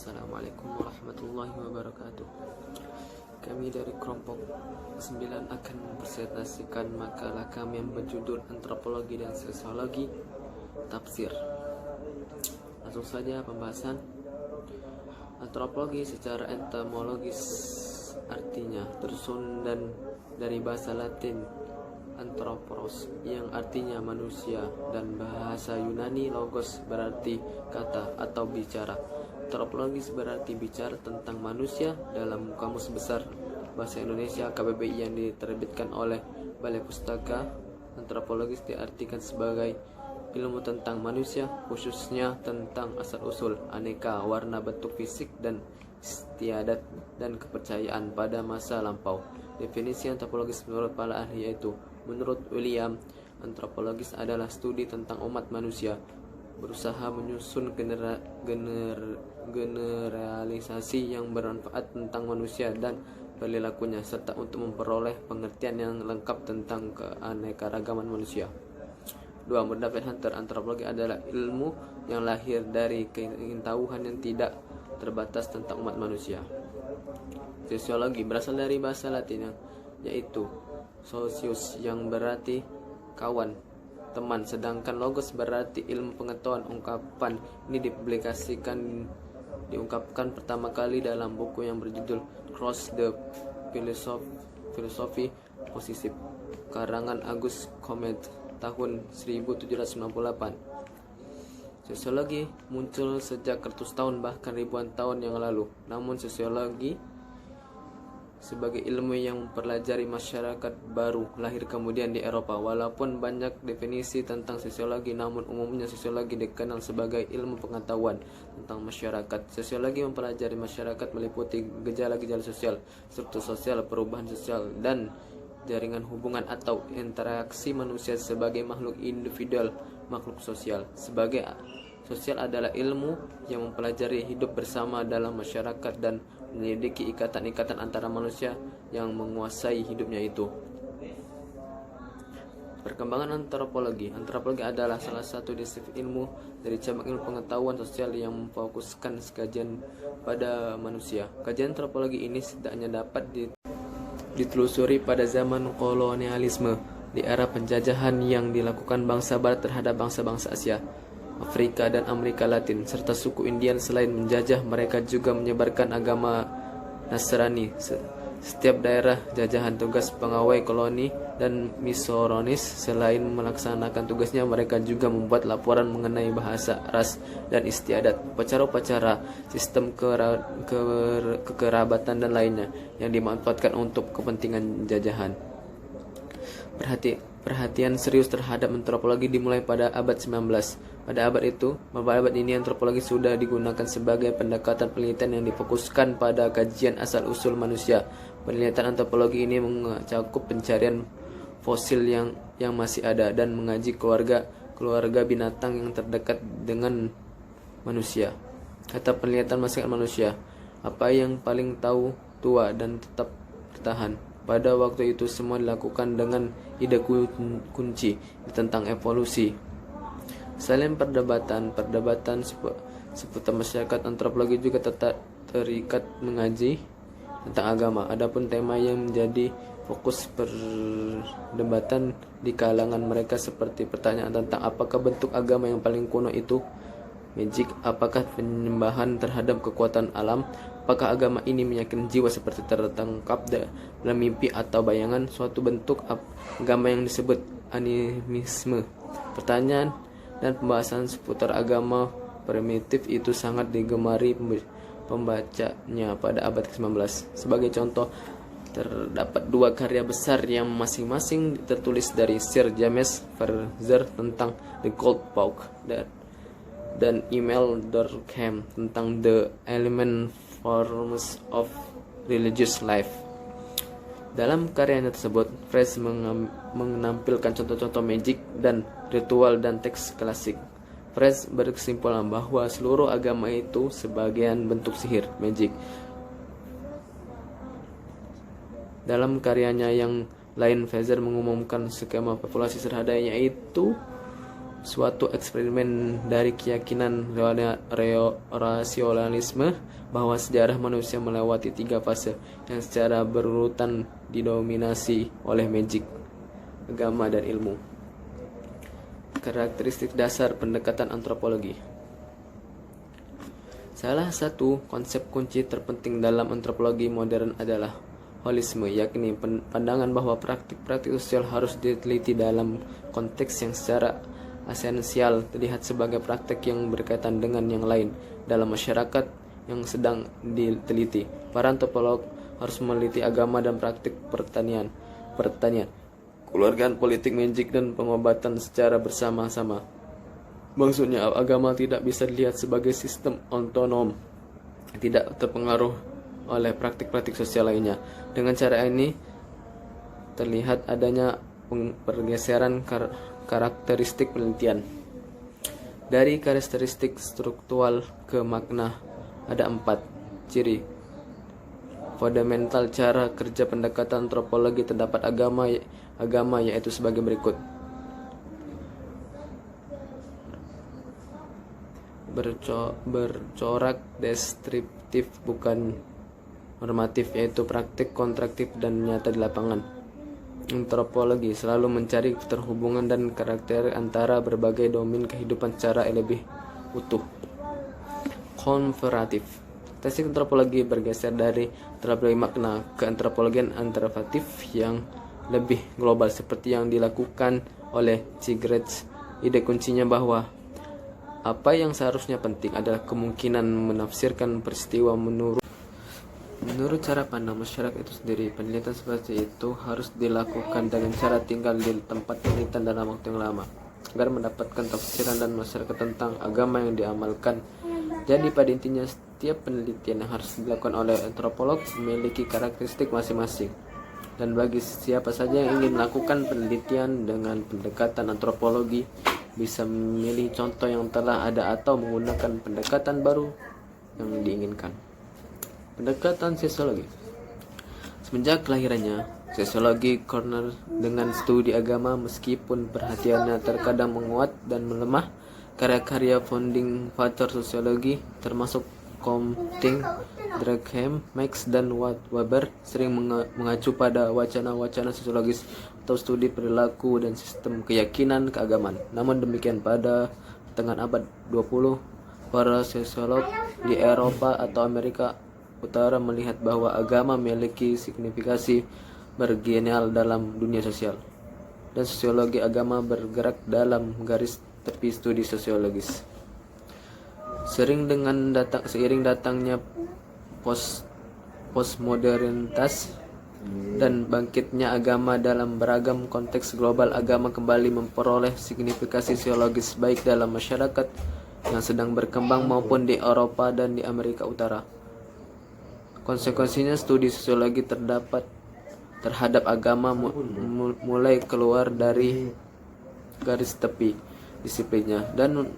Assalamualaikum warahmatullahi wabarakatuh. Kami dari kelompok 9 akan mempresentasikan makalah kami yang berjudul Antropologi dan Sosiologi Tafsir. Langsung saja pembahasan. Antropologi secara entomologis artinya tersusun dan dari bahasa Latin anthropos yang artinya manusia, dan bahasa Yunani logos berarti kata atau bicara. Antropologis berarti bicara tentang manusia dalam Kamus Besar Bahasa Indonesia KBBI yang diterbitkan oleh Balai Pustaka. Antropologis diartikan sebagai ilmu tentang manusia, khususnya tentang asal-usul, aneka, warna, bentuk fisik, dan istiadat dan kepercayaan pada masa lampau. Definisi antropologis menurut para ahli yaitu: menurut William, antropologis adalah studi tentang umat manusia, berusaha menyusun generalisasi yang bermanfaat tentang manusia dan perilakunya, serta untuk memperoleh pengertian yang lengkap tentang keanekaragaman manusia. 2. Menurut David Hunter, antropologi adalah ilmu yang lahir dari pengetahuan yang tidak terbatas tentang umat manusia. Sosiologi berasal dari bahasa Latin yaitu socius yang berarti kawan, teman, sedangkan logos berarti ilmu pengetahuan. Ungkapan ini diungkapkan pertama kali dalam buku yang berjudul Cross the Philosophy Positive karangan Auguste Comte tahun 1798. Sosiologi muncul sejak ratus tahun bahkan ribuan tahun yang lalu. Namun sosiologi sebagai ilmu yang mempelajari masyarakat baru lahir kemudian di Eropa. Walaupun banyak definisi tentang sosiologi, namun umumnya sosiologi dikenal sebagai ilmu pengetahuan tentang masyarakat. Sosiologi mempelajari masyarakat meliputi gejala-gejala sosial, struktur sosial, perubahan sosial, dan jaringan hubungan atau interaksi manusia sebagai makhluk individual, makhluk sosial. Sosial adalah ilmu yang mempelajari hidup bersama dalam masyarakat dan menyelidiki ikatan-ikatan antara manusia yang menguasai hidupnya itu. Perkembangan antropologi. Antropologi adalah salah satu disiplin ilmu dari cabang ilmu pengetahuan sosial yang memfokuskan kajian pada manusia. Kajian antropologi ini setidaknya dapat ditelusuri pada zaman kolonialisme, di era penjajahan yang dilakukan bangsa Barat terhadap bangsa-bangsa Asia, Afrika, dan Amerika Latin, serta suku Indian. Selain menjajah, mereka juga menyebarkan agama Nasrani. Setiap daerah jajahan tugas pengawal koloni dan misionaris. Selain melaksanakan tugasnya, mereka juga membuat laporan mengenai bahasa, ras, dan istiadat, upacara-upacara, sistem kekerabatan, dan lainnya yang dimanfaatkan untuk kepentingan jajahan. Perhatian serius terhadap antropologi dimulai pada abad 19. Pada abad ini antropologi sudah digunakan sebagai pendekatan penelitian yang difokuskan pada kajian asal-usul manusia. Penelitian antropologi ini mencakup pencarian fosil yang masih ada dan mengaji keluarga binatang yang terdekat dengan manusia. Kata penelitian masyarakat manusia, apa yang paling tahu, tua, dan tetap bertahan. Pada waktu itu semua dilakukan dengan ide kunci tentang evolusi. Selain perdebatan seputar masyarakat, antropologi juga tetap terikat mengaji tentang agama. Adapun tema yang menjadi fokus perdebatan di kalangan mereka seperti pertanyaan tentang apakah bentuk agama yang paling kuno itu magic, apakah penyembahan terhadap kekuatan alam, apakah agama ini meyakinkan jiwa seperti tertangkap dalam mimpi atau bayangan, suatu bentuk agama yang disebut animisme. Pertanyaan dan pembahasan seputar agama primitif itu sangat digemari pembacanya pada abad ke-19. Sebagai contoh, terdapat dua karya besar yang masing-masing tertulis dari Sir James Frazer tentang The Gold Book dan Emile Durkheim tentang The Elemental Forms of Religious Life. Dalam karyanya tersebut, Frazer menampilkan contoh-contoh magic dan ritual dan teks klasik. Frazer berkesimpulan bahwa seluruh agama itu sebagian bentuk sihir, magic. Dalam karyanya yang lain, Frazer mengumumkan skema populasi sederhana, yaitu suatu eksperimen dari keyakinan rasionalisme bahwa sejarah manusia melewati 3 fase yang secara berurutan didominasi oleh magic, agama, dan ilmu. Karakteristik dasar pendekatan antropologi. Salah satu konsep kunci terpenting dalam antropologi modern adalah holisme, yakni pandangan bahwa praktik-praktik sosial harus diteliti dalam konteks yang secara esensial terlihat sebagai praktik yang berkaitan dengan yang lain dalam masyarakat yang sedang diteliti. Para antropolog harus meneliti agama dan praktik pertanian, keluargaan, politik, magic, dan pengobatan secara bersama-sama. Maksudnya, agama tidak bisa dilihat sebagai sistem otonom, tidak terpengaruh oleh praktik-praktik sosial lainnya. Dengan cara ini terlihat adanya pergeseran karakteristik penelitian. Dari karakteristik struktural ke makna ada 4 ciri fundamental cara kerja pendekatan antropologi terhadap agama yaitu sebagai berikut. Bercorak deskriptif bukan normatif, yaitu praktik kontraktif dan nyata di lapangan. Antropologi selalu mencari keterhubungan dan karakter antara berbagai domain kehidupan secara lebih utuh. Komparatif. Teknik antropologi bergeser dari antropologi makna ke antropologi antroparatif yang lebih global, seperti yang dilakukan oleh Sigrid. Ide kuncinya bahwa apa yang seharusnya penting adalah kemungkinan menafsirkan peristiwa menurut cara pandang masyarakat itu sendiri. Penelitian seperti itu harus dilakukan dengan cara tinggal di tempat penelitian dalam waktu yang lama, agar mendapatkan tafsiran dan masyarakat tentang agama yang diamalkan. Jadi pada intinya, setiap penelitian yang harus dilakukan oleh antropolog memiliki karakteristik masing-masing. Dan bagi siapa saja yang ingin melakukan penelitian dengan pendekatan antropologi, bisa memilih contoh yang telah ada atau menggunakan pendekatan baru yang diinginkan. Pendekatan sosiologi. Semenjak kelahirannya, sosiologi corner dengan studi agama, meskipun perhatiannya terkadang menguat dan melemah. Karya-karya founding father sosiologi termasuk Comte, Durkheim, Marx, dan Weber sering mengacu pada wacana-wacana sosiologis atau studi perilaku dan sistem keyakinan keagamaan. Namun demikian, pada pertengahan abad 20, para sosiolog di Eropa atau Amerika Utara melihat bahwa agama memiliki signifikasi marginal dalam dunia sosial, dan sosiologi agama bergerak dalam garis tepi studi sosiologis. Seiring datangnya postmodernitas dan bangkitnya agama dalam beragam konteks global, agama kembali memperoleh signifikasi sosiologis baik dalam masyarakat yang sedang berkembang maupun di Eropa dan di Amerika Utara. Konsekuensinya, studi sosiologi terhadap agama mulai keluar dari garis tepi disiplinnya dan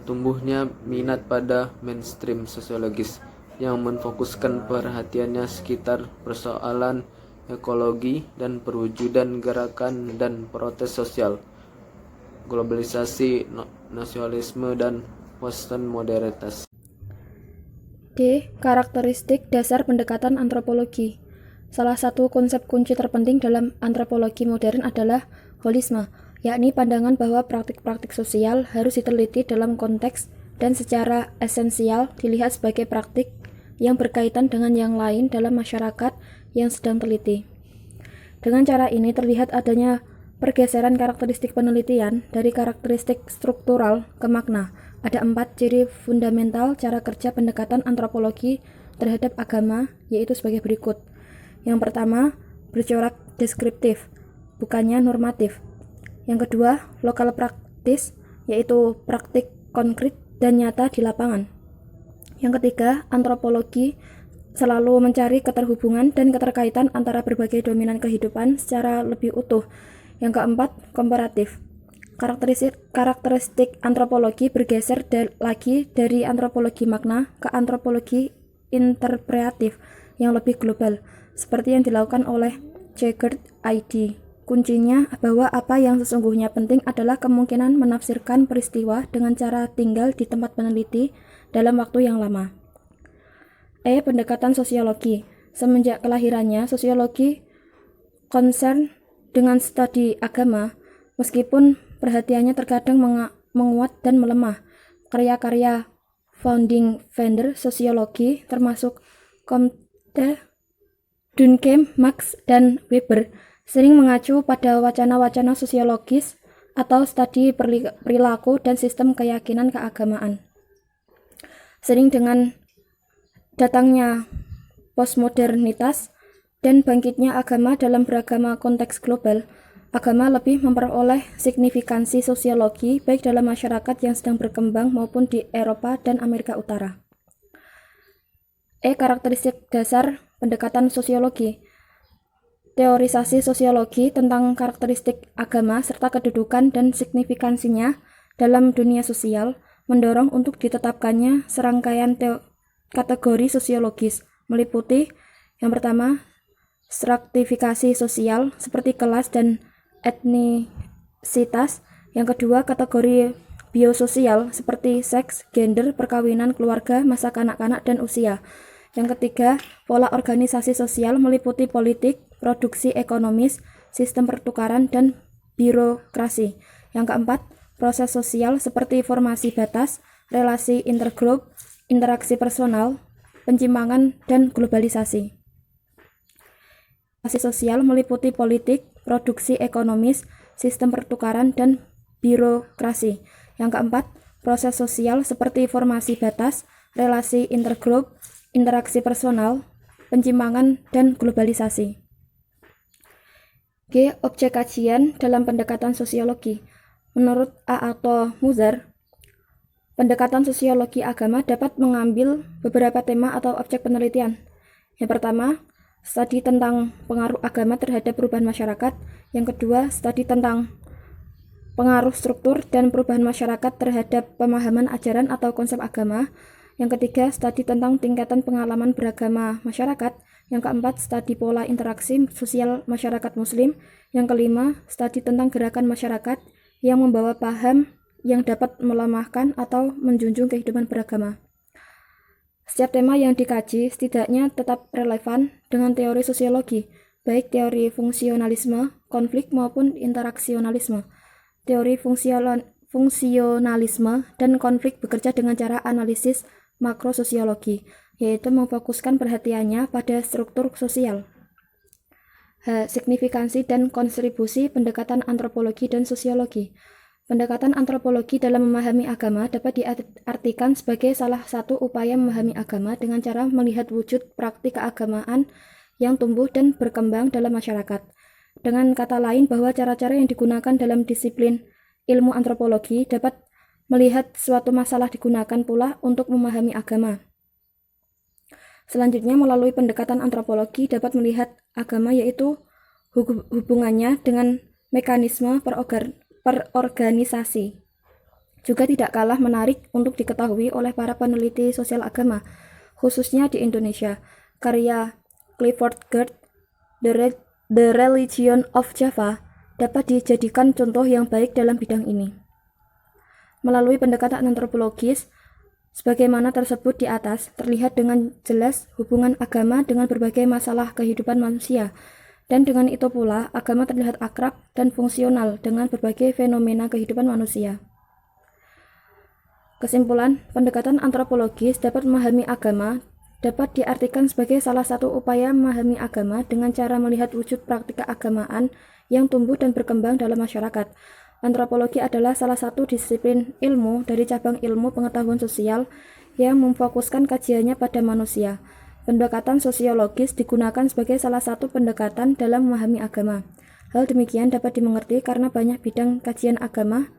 tumbuhnya minat pada mainstream sosiologis yang memfokuskan perhatiannya sekitar persoalan ekologi dan perwujudan gerakan dan protes sosial, globalisasi, nasionalisme, dan postmodernitas. D. Karakteristik dasar pendekatan antropologi. Salah satu konsep kunci terpenting dalam antropologi modern adalah holisme, yakni pandangan bahwa praktik-praktik sosial harus diteliti dalam konteks dan secara esensial dilihat sebagai praktik yang berkaitan dengan yang lain dalam masyarakat yang sedang teliti. Dengan cara ini terlihat adanya pergeseran karakteristik penelitian dari karakteristik struktural ke makna. Ada 4 ciri fundamental cara kerja pendekatan antropologi terhadap agama, yaitu sebagai berikut. Yang pertama, bercorak deskriptif, bukannya normatif. Yang kedua, lokal praktis, yaitu praktik konkret dan nyata di lapangan. Yang ketiga, antropologi selalu mencari keterhubungan dan keterkaitan antara berbagai dominan kehidupan secara lebih utuh. Yang keempat, komparatif. Karakteristik antropologi bergeser lagi dari antropologi makna ke antropologi interpretatif yang lebih global, seperti yang dilakukan oleh Sigrid ID. Kuncinya bahwa apa yang sesungguhnya penting adalah kemungkinan menafsirkan peristiwa dengan cara tinggal di tempat peneliti dalam waktu yang lama. Pendekatan sosiologi. Semenjak kelahirannya, sosiologi concern dengan studi agama, meskipun perhatiannya terkadang menguat dan melemah. Karya-karya founding father sosiologi termasuk Comte, Durkheim, Marx, dan Weber sering mengacu pada wacana-wacana sosiologis atau studi perilaku dan sistem keyakinan keagamaan. Sering dengan datangnya postmodernitas dan bangkitnya agama dalam beragam konteks global, agama lebih memperoleh signifikansi sosiologi baik dalam masyarakat yang sedang berkembang maupun di Eropa dan Amerika Utara. Karakteristik dasar pendekatan sosiologi. Teorisasi sosiologi tentang karakteristik agama serta kedudukan dan signifikansinya dalam dunia sosial mendorong untuk ditetapkannya serangkaian kategori sosiologis, meliputi yang pertama, stratifikasi sosial seperti kelas dan etnisitas. Yang kedua, kategori biososial seperti seks, gender, perkawinan, keluarga, masa kanak-kanak, dan usia. Yang ketiga, pola organisasi sosial meliputi politik, produksi ekonomis, sistem pertukaran, dan birokrasi. Yang keempat, proses sosial seperti formasi batas, relasi intergrup, interaksi personal, penyimpangan, dan globalisasi. Relasi sosial meliputi politik, produksi ekonomis, sistem pertukaran, dan birokrasi. Yang keempat, proses sosial seperti formasi batas, relasi intergrup, interaksi personal, penyimpangan, dan globalisasi. Objek kajian dalam pendekatan sosiologi. Menurut Otto Muser, pendekatan sosiologi agama dapat mengambil beberapa tema atau objek penelitian. Yang pertama, studi tentang pengaruh agama terhadap perubahan masyarakat. Yang kedua, studi tentang pengaruh struktur dan perubahan masyarakat terhadap pemahaman ajaran atau konsep agama. Yang ketiga, studi tentang tingkatan pengalaman beragama masyarakat. Yang keempat, studi pola interaksi sosial masyarakat muslim. Yang kelima, studi tentang gerakan masyarakat yang membawa paham yang dapat melemahkan atau menjunjung kehidupan beragama. Setiap tema yang dikaji setidaknya tetap relevan dengan teori sosiologi, baik teori fungsionalisme, konflik maupun interaksionalisme. Teori fungsionalisme dan konflik bekerja dengan cara analisis makrososiologi, yaitu memfokuskan perhatiannya pada struktur sosial. Signifikansi dan kontribusi pendekatan antropologi dan sosiologi. Pendekatan antropologi dalam memahami agama dapat diartikan sebagai salah satu upaya memahami agama dengan cara melihat wujud praktik keagamaan yang tumbuh dan berkembang dalam masyarakat. Dengan kata lain, bahwa cara-cara yang digunakan dalam disiplin ilmu antropologi dapat melihat suatu masalah digunakan pula untuk memahami agama. Selanjutnya, melalui pendekatan antropologi dapat melihat agama, yaitu hubungannya dengan mekanisme perorganisasi. Juga tidak kalah menarik untuk diketahui oleh para peneliti sosial agama, khususnya di Indonesia. Karya Clifford Geertz, The Religion of Java, dapat dijadikan contoh yang baik dalam bidang ini. Melalui pendekatan antropologis, sebagaimana tersebut di atas, terlihat dengan jelas hubungan agama dengan berbagai masalah kehidupan manusia, dan dengan itu pula agama terlihat akrab dan fungsional dengan berbagai fenomena kehidupan manusia. Kesimpulan, pendekatan antropologis dapat memahami agama dapat diartikan sebagai salah satu upaya memahami agama dengan cara melihat wujud praktik keagamaan yang tumbuh dan berkembang dalam masyarakat. Antropologi adalah salah satu disiplin ilmu dari cabang ilmu pengetahuan sosial yang memfokuskan kajiannya pada manusia. Pendekatan sosiologis digunakan sebagai salah satu pendekatan dalam memahami agama. Hal demikian dapat dimengerti karena banyak bidang kajian agama,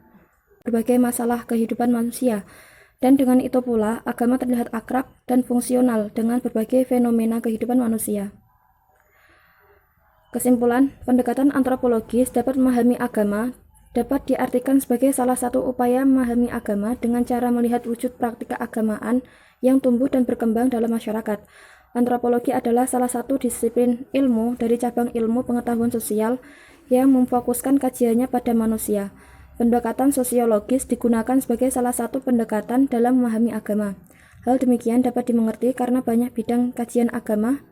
berbagai masalah kehidupan manusia, dan dengan itu pula agama terlihat akrab dan fungsional dengan berbagai fenomena kehidupan manusia. Kesimpulan, pendekatan antropologis dapat memahami agama dapat diartikan sebagai salah satu upaya memahami agama dengan cara melihat wujud praktik keagamaan yang tumbuh dan berkembang dalam masyarakat. Antropologi adalah salah satu disiplin ilmu dari cabang ilmu pengetahuan sosial yang memfokuskan kajiannya pada manusia. Pendekatan sosiologis digunakan sebagai salah satu pendekatan dalam memahami agama. Hal demikian dapat dimengerti karena banyak bidang kajian agama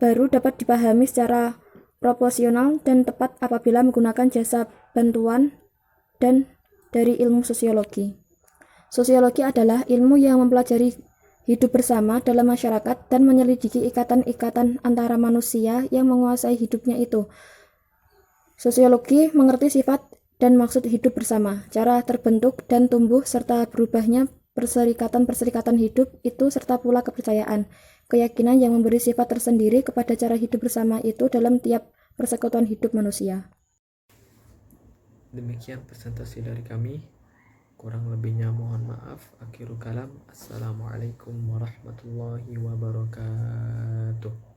baru dapat dipahami secara proporsional dan tepat apabila menggunakan jasa bantuan dan dari ilmu sosiologi. Sosiologi adalah ilmu yang mempelajari hidup bersama dalam masyarakat dan menyelidiki ikatan-ikatan antara manusia yang menguasai hidupnya itu. Sosiologi mengerti sifat dan maksud hidup bersama, cara terbentuk dan tumbuh serta berubahnya perserikatan-perserikatan hidup itu serta pula kepercayaan, keyakinan yang memberi sifat tersendiri kepada cara hidup bersama itu dalam tiap persekutuan hidup manusia. Demikian presentasi dari kami. Kurang lebihnya mohon maaf. Akhirul kalam. Assalamualaikum warahmatullahi wabarakatuh.